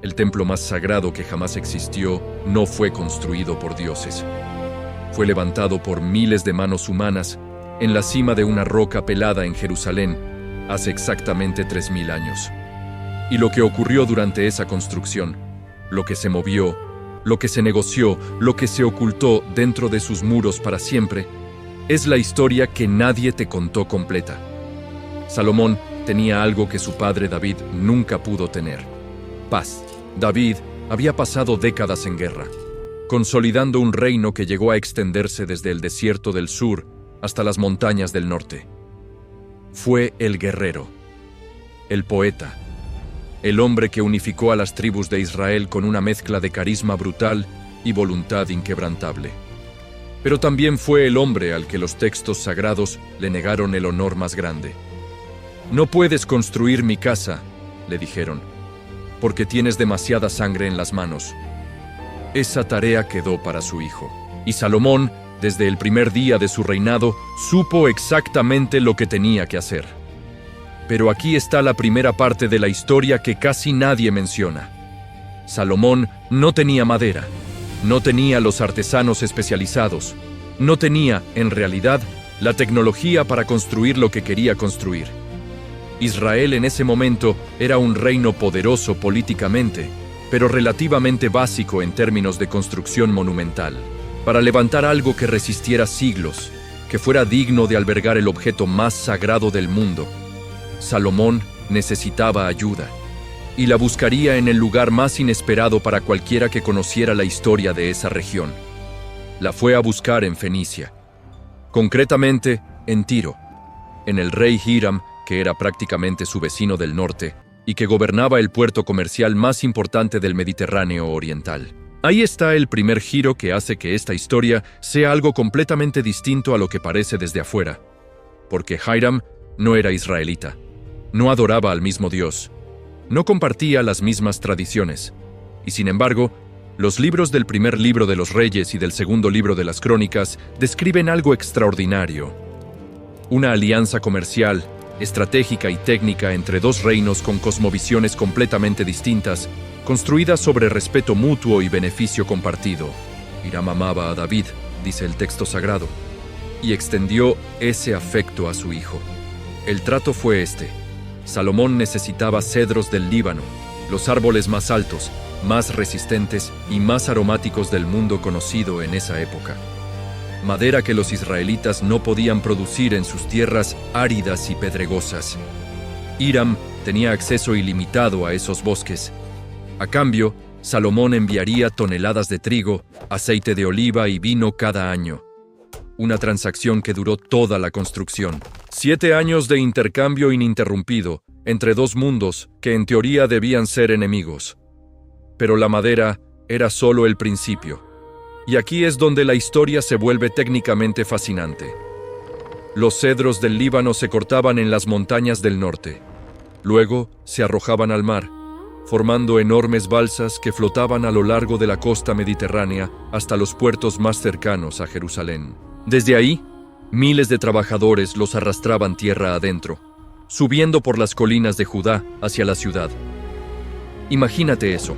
El templo más sagrado que jamás existió no fue construido por dioses. Fue levantado por miles de manos humanas en la cima de una roca pelada en Jerusalén hace exactamente 3000 años. Y lo que ocurrió durante esa construcción, lo que se movió, lo que se negoció, lo que se ocultó dentro de sus muros para siempre, es la historia que nadie te contó completa. Salomón tenía algo que su padre David nunca pudo tener: paz. David había pasado décadas en guerra, consolidando un reino que llegó a extenderse desde el desierto del sur hasta las montañas del norte. Fue el guerrero, el poeta, el hombre que unificó a las tribus de Israel con una mezcla de carisma brutal y voluntad inquebrantable. Pero también fue el hombre al que los textos sagrados le negaron el honor más grande. «No puedes construir mi casa», le dijeron, «porque tienes demasiada sangre en las manos». Esa tarea quedó para su hijo. Y Salomón, desde el primer día de su reinado, supo exactamente lo que tenía que hacer. Pero aquí está la primera parte de la historia que casi nadie menciona. Salomón no tenía madera, no tenía los artesanos especializados, no tenía, en realidad, la tecnología para construir lo que quería construir. Israel en ese momento era un reino poderoso políticamente, pero relativamente básico en términos de construcción monumental. Para levantar algo que resistiera siglos, que fuera digno de albergar el objeto más sagrado del mundo, Salomón necesitaba ayuda, y la buscaría en el lugar más inesperado para cualquiera que conociera la historia de esa región. La fue a buscar en Fenicia, concretamente en Tiro, en el rey Hiram, que era prácticamente su vecino del norte y que gobernaba el puerto comercial más importante del Mediterráneo oriental. Ahí está el primer giro que hace que esta historia sea algo completamente distinto a lo que parece desde afuera, porque Hiram no era israelita, no adoraba al mismo Dios, no compartía las mismas tradiciones, y sin embargo, los libros del primer libro de los Reyes y del segundo libro de las Crónicas describen algo extraordinario: una alianza comercial, estratégica y técnica entre dos reinos con cosmovisiones completamente distintas, construidas sobre respeto mutuo y beneficio compartido. Hiram amaba a David, dice el texto sagrado, y extendió ese afecto a su hijo. El trato fue este: Salomón necesitaba cedros del Líbano, los árboles más altos, más resistentes y más aromáticos del mundo conocido en esa época. Madera que los israelitas no podían producir en sus tierras áridas y pedregosas. Hiram tenía acceso ilimitado a esos bosques. A cambio, Salomón enviaría toneladas de trigo, aceite de oliva y vino cada año. Una transacción que duró toda la construcción. 7 años de intercambio ininterrumpido entre dos mundos que en teoría debían ser enemigos. Pero la madera era solo el principio. Y aquí es donde la historia se vuelve técnicamente fascinante. Los cedros del Líbano se cortaban en las montañas del norte. Luego se arrojaban al mar, formando enormes balsas que flotaban a lo largo de la costa mediterránea hasta los puertos más cercanos a Jerusalén. Desde ahí, miles de trabajadores los arrastraban tierra adentro, subiendo por las colinas de Judá hacia la ciudad. Imagínate eso: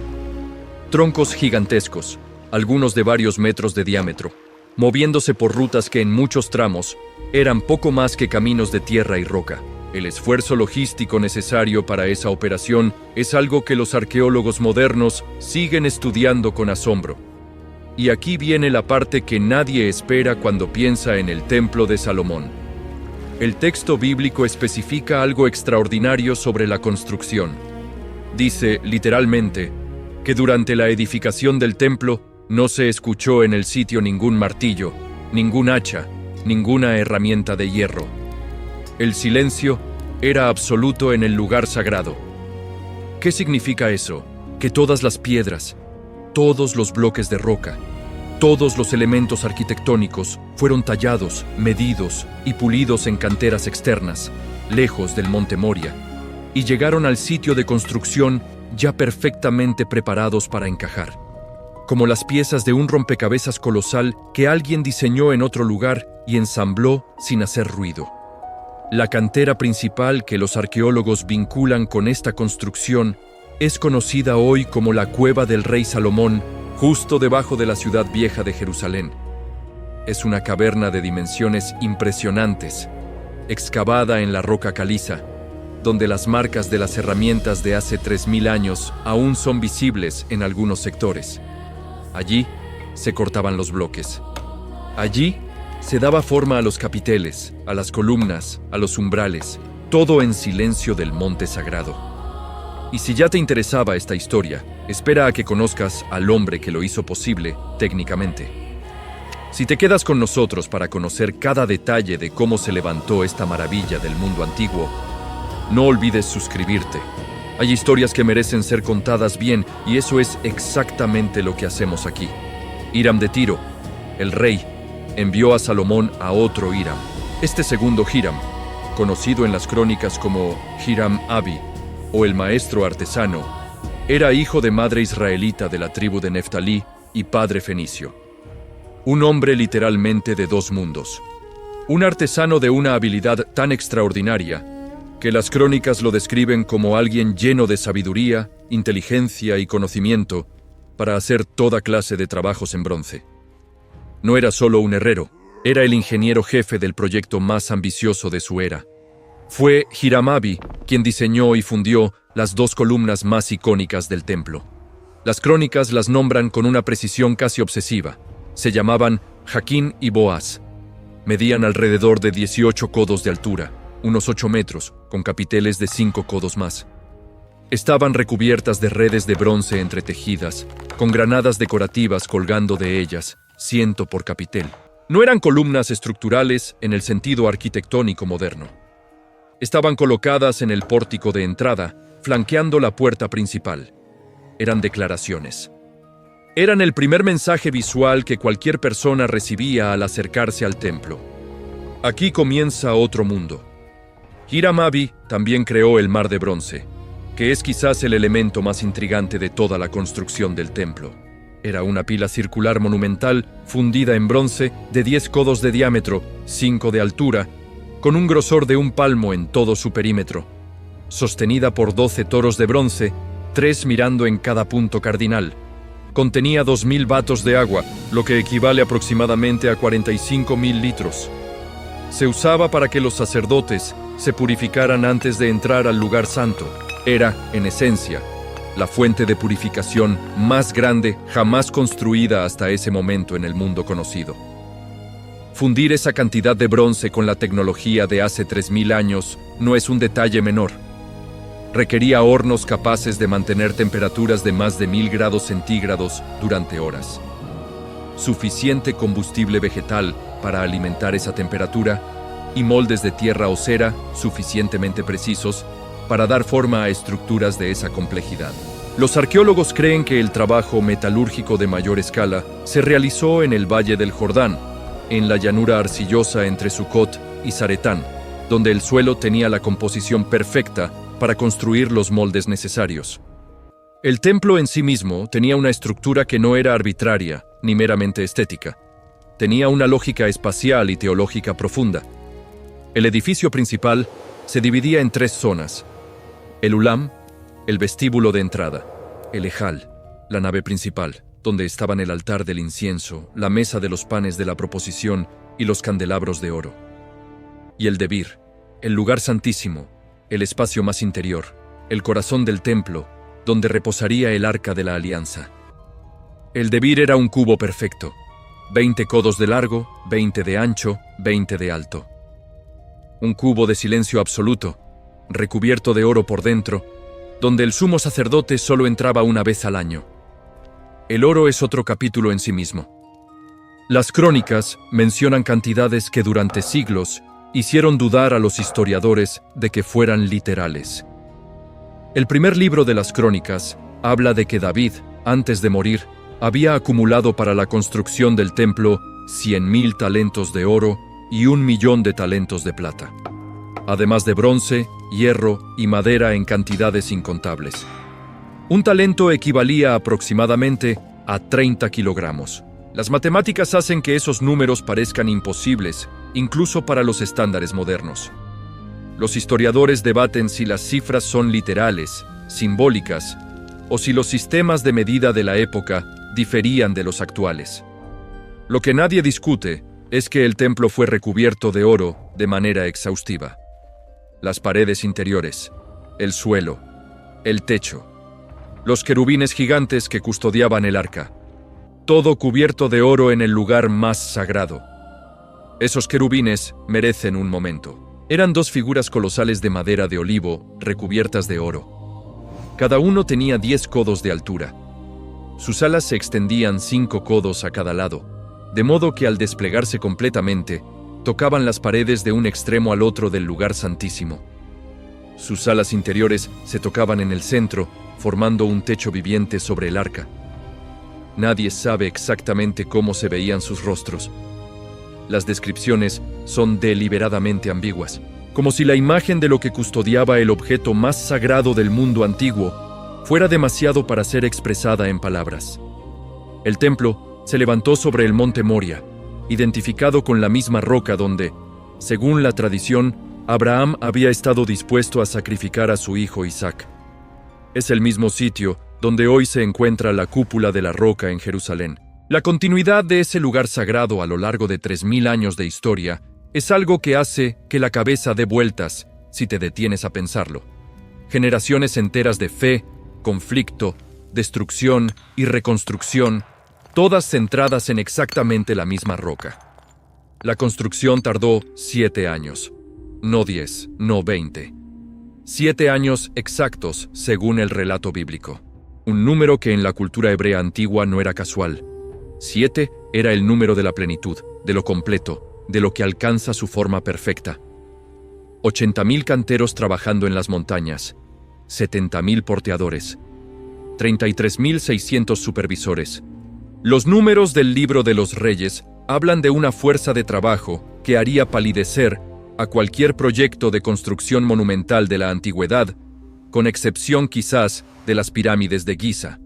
troncos gigantescos, algunos de varios metros de diámetro, moviéndose por rutas que en muchos tramos eran poco más que caminos de tierra y roca. El esfuerzo logístico necesario para esa operación es algo que los arqueólogos modernos siguen estudiando con asombro. Y aquí viene la parte que nadie espera cuando piensa en el Templo de Salomón. El texto bíblico especifica algo extraordinario sobre la construcción. Dice, literalmente, que durante la edificación del templo no se escuchó en el sitio ningún martillo, ningún hacha, ninguna herramienta de hierro. El silencio era absoluto en el lugar sagrado. ¿Qué significa eso? Que todas las piedras, todos los bloques de roca, todos los elementos arquitectónicos fueron tallados, medidos y pulidos en canteras externas, lejos del monte Moria, y llegaron al sitio de construcción ya perfectamente preparados para encajar, como las piezas de un rompecabezas colosal que alguien diseñó en otro lugar y ensambló sin hacer ruido. La cantera principal que los arqueólogos vinculan con esta construcción es conocida hoy como la Cueva del Rey Salomón, justo debajo de la ciudad vieja de Jerusalén. Es una caverna de dimensiones impresionantes, excavada en la roca caliza, donde las marcas de las herramientas de hace 3000 años aún son visibles en algunos sectores. Allí se cortaban los bloques. Allí se daba forma a los capiteles, a las columnas, a los umbrales, todo en silencio del monte sagrado. Y si ya te interesaba esta historia, espera a que conozcas al hombre que lo hizo posible técnicamente. Si te quedas con nosotros para conocer cada detalle de cómo se levantó esta maravilla del mundo antiguo, no olvides suscribirte. Hay historias que merecen ser contadas bien y eso es exactamente lo que hacemos aquí. Hiram de Tiro, el rey, envió a Salomón a otro Hiram. Este segundo Hiram, conocido en las crónicas como Hiram Abi o el maestro artesano, era hijo de madre israelita de la tribu de Neftalí y padre fenicio. Un hombre literalmente de dos mundos. Un artesano de una habilidad tan extraordinaria que las crónicas lo describen como alguien lleno de sabiduría, inteligencia y conocimiento para hacer toda clase de trabajos en bronce. No era solo un herrero, era el ingeniero jefe del proyecto más ambicioso de su era. Fue Hiram Abi quien diseñó y fundió las dos columnas más icónicas del templo. Las crónicas las nombran con una precisión casi obsesiva. Se llamaban Jaquín y Boaz. Medían alrededor de 18 codos de altura, unos 8 metros, con capiteles de 5 codos más. Estaban recubiertas de redes de bronce entretejidas, con granadas decorativas colgando de ellas, 100 por capitel. No eran columnas estructurales en el sentido arquitectónico moderno. Estaban colocadas en el pórtico de entrada, flanqueando la puerta principal. Eran declaraciones. Eran el primer mensaje visual que cualquier persona recibía al acercarse al templo. Aquí comienza otro mundo. Hiram Abi también creó el mar de bronce, que es quizás el elemento más intrigante de toda la construcción del templo. Era una pila circular monumental fundida en bronce de 10 codos de diámetro, 5 de altura, con un grosor de un palmo en todo su perímetro, sostenida por 12 toros de bronce, 3 mirando en cada punto cardinal. Contenía 2000 batos de agua, lo que equivale aproximadamente a 45.000 litros. Se usaba para que los sacerdotes se purificaran antes de entrar al lugar santo. Era, en esencia, la fuente de purificación más grande jamás construida hasta ese momento en el mundo conocido. Fundir esa cantidad de bronce con la tecnología de hace 3000 años no es un detalle menor. Requería hornos capaces de mantener temperaturas de más de 1000 grados centígrados durante horas. Suficiente combustible vegetal para alimentar esa temperatura y moldes de tierra o cera suficientemente precisos para dar forma a estructuras de esa complejidad. Los arqueólogos creen que el trabajo metalúrgico de mayor escala se realizó en el Valle del Jordán, en la llanura arcillosa entre Sucot y Zaretán, donde el suelo tenía la composición perfecta para construir los moldes necesarios. El templo en sí mismo tenía una estructura que no era arbitraria ni meramente estética. Tenía una lógica espacial y teológica profunda. El edificio principal se dividía en 3 zonas: el Ulam, el vestíbulo de entrada; el Ejal, la nave principal, donde estaban el altar del incienso, la mesa de los panes de la proposición y los candelabros de oro; y el Debir, el lugar santísimo, el espacio más interior, el corazón del templo, donde reposaría el arca de la alianza. El Debir era un cubo perfecto, 20 codos de largo, 20 de ancho, 20 de alto. Un cubo de silencio absoluto, recubierto de oro por dentro, donde el sumo sacerdote solo entraba una vez al año. El oro es otro capítulo en sí mismo. Las crónicas mencionan cantidades que durante siglos hicieron dudar a los historiadores de que fueran literales. El primer libro de las crónicas habla de que David, antes de morir, había acumulado para la construcción del templo 100.000 talentos de oro y 1.000.000 de talentos de plata, además de bronce, hierro y madera en cantidades incontables. Un talento equivalía aproximadamente a 30 kilogramos. Las matemáticas hacen que esos números parezcan imposibles, incluso para los estándares modernos. Los historiadores debaten si las cifras son literales, simbólicas o si los sistemas de medida de la época diferían de los actuales. Lo que nadie discute es que el templo fue recubierto de oro de manera exhaustiva. Las paredes interiores, el suelo, el techo, los querubines gigantes que custodiaban el arca, todo cubierto de oro en el lugar más sagrado. Esos querubines merecen un momento. Eran 2 figuras colosales de madera de olivo recubiertas de oro. Cada uno tenía 10 codos de altura. Sus alas se extendían 5 codos a cada lado, de modo que al desplegarse completamente, tocaban las paredes de un extremo al otro del lugar santísimo. Sus alas interiores se tocaban en el centro, formando un techo viviente sobre el arca. Nadie sabe exactamente cómo se veían sus rostros. Las descripciones son deliberadamente ambiguas, como si la imagen de lo que custodiaba el objeto más sagrado del mundo antiguo fuera demasiado para ser expresada en palabras. El templo se levantó sobre el monte Moria, identificado con la misma roca donde, según la tradición, Abraham había estado dispuesto a sacrificar a su hijo Isaac. Es el mismo sitio donde hoy se encuentra la cúpula de la roca en Jerusalén. La continuidad de ese lugar sagrado a lo largo de 3000 años de historia es algo que hace que la cabeza dé vueltas si te detienes a pensarlo. Generaciones enteras de fe, conflicto, destrucción y reconstrucción, todas centradas en exactamente la misma roca. La construcción tardó 7 años, no 10, no 20. 7 años exactos según el relato bíblico. Un número que en la cultura hebrea antigua no era casual. 7 era el número de la plenitud, de lo completo, de lo que alcanza su forma perfecta. 80.000 canteros trabajando en las montañas, 70.000 porteadores, 33.600 supervisores. Los números del Libro de los Reyes hablan de una fuerza de trabajo que haría palidecer a cualquier proyecto de construcción monumental de la antigüedad, con excepción quizás de las pirámides de Giza.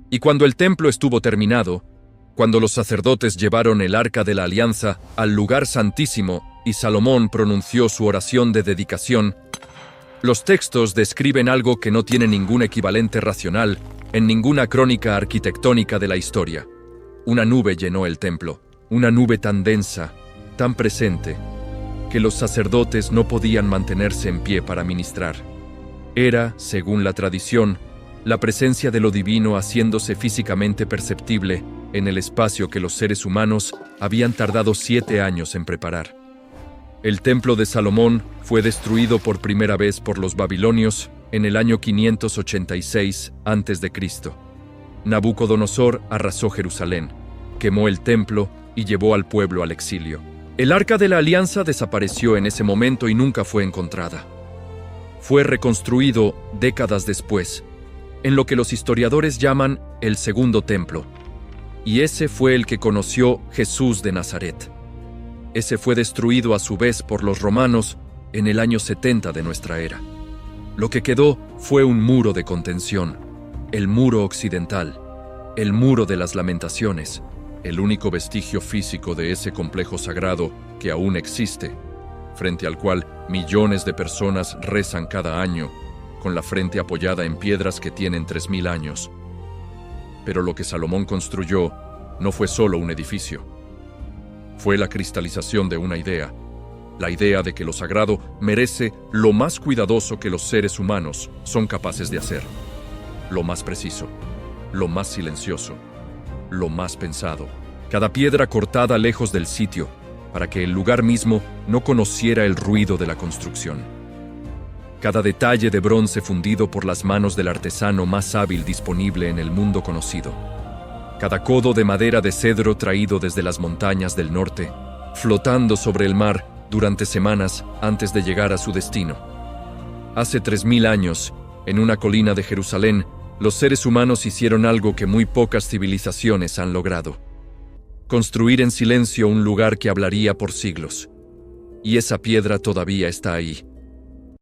Y cuando el templo estuvo terminado, cuando los sacerdotes llevaron el Arca de la Alianza al lugar santísimo y Salomón pronunció su oración de dedicación, los textos describen algo que no tiene ningún equivalente racional en ninguna crónica arquitectónica de la historia. Una nube llenó el templo, una nube tan densa, tan presente, que los sacerdotes no podían mantenerse en pie para ministrar. Era, según la tradición, la presencia de lo divino haciéndose físicamente perceptible en el espacio que los seres humanos habían tardado 7 años en preparar. El templo de Salomón fue destruido por primera vez por los babilonios en el año 586 a.C. Nabucodonosor arrasó Jerusalén, quemó el templo y llevó al pueblo al exilio. El Arca de la Alianza desapareció en ese momento y nunca fue encontrada. Fue reconstruido décadas después, en lo que los historiadores llaman el Segundo Templo, y ese fue el que conoció Jesús de Nazaret. Ese fue destruido a su vez por los romanos en el año 70 de nuestra era. Lo que quedó fue un muro de contención, el muro occidental, el muro de las lamentaciones, el único vestigio físico de ese complejo sagrado que aún existe, frente al cual millones de personas rezan cada año, con la frente apoyada en piedras que tienen 3000 años. Pero lo que Salomón construyó no fue solo un edificio. Fue la cristalización de una idea, la idea de que lo sagrado merece lo más cuidadoso que los seres humanos son capaces de hacer, lo más preciso, lo más silencioso, lo más pensado. Cada piedra cortada lejos del sitio, para que el lugar mismo no conociera el ruido de la construcción. Cada detalle de bronce fundido por las manos del artesano más hábil disponible en el mundo conocido. Cada codo de madera de cedro traído desde las montañas del norte, flotando sobre el mar durante semanas antes de llegar a su destino. Hace 3000 años, en una colina de Jerusalén, los seres humanos hicieron algo que muy pocas civilizaciones han logrado: construir en silencio un lugar que hablaría por siglos. Y esa piedra todavía está ahí,